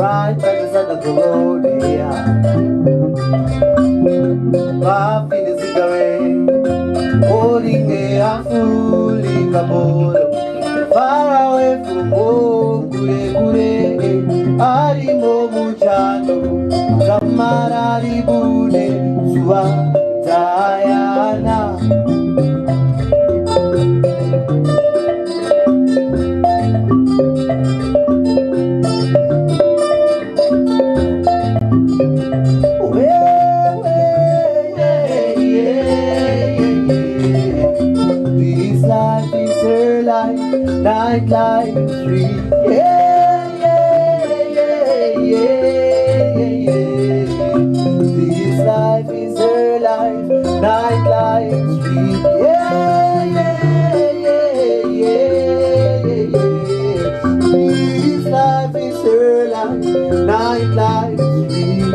Right by the side of the road, yeah. Puffing a cigarette, holding a handful of bottle. Far away from home, kure arimo muchano, kamarari bude, suwa Diana. Nightlife street, This life is her life, nightlife street, This life is her life, nightlife street,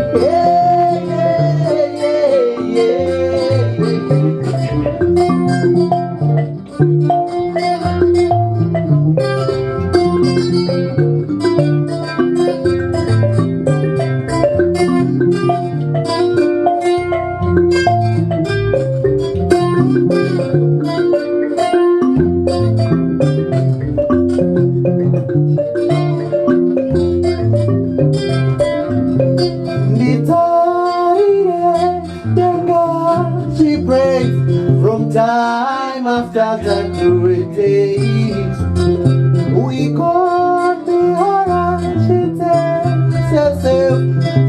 From time after time to days, we can't be alright. She tells herself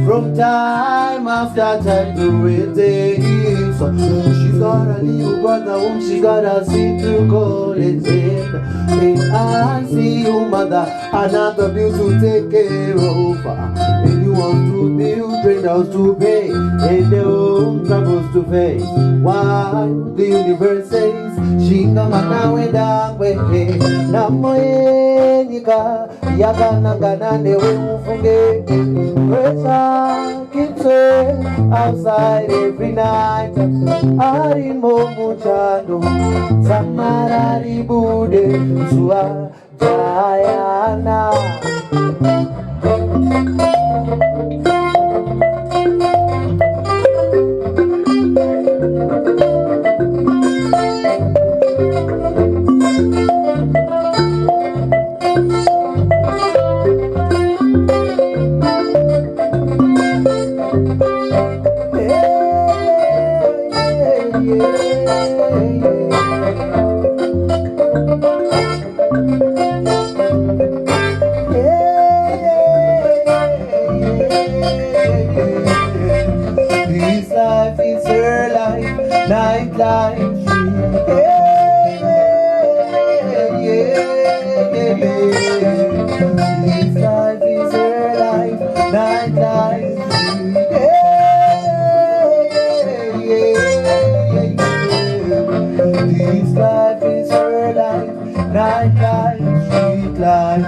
from time after time to days. So she's got a little brother whom she gotta see to college. And I see you, mother, another bill to take care of. And you want to build, train house to pay, and their own troubles to face. Why the universe says she come now and that way. Namoenika yakanangana newe mufunge. Pressure keeps her outside every night. Arimo muchando samarari bude suwa Diana. This life is her life, nightlife street. This life is her life, nightlife street. This life is her life, nightlife street life.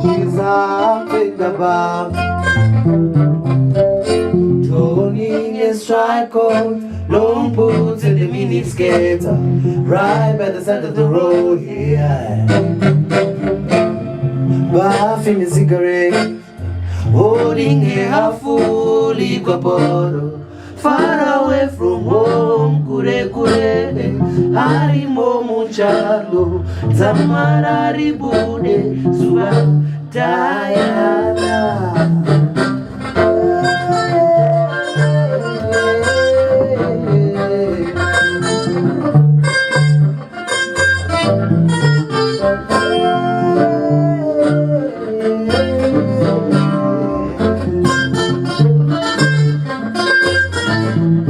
She's up in the bar, droning a striped coat, long boots and the mini skater, right by the side of the road here. Puffing a cigarette, holding a half-full liquor bottle, far away from home, kure harimo muchalo, tamarari bude, suwa Diana. Thank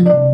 you.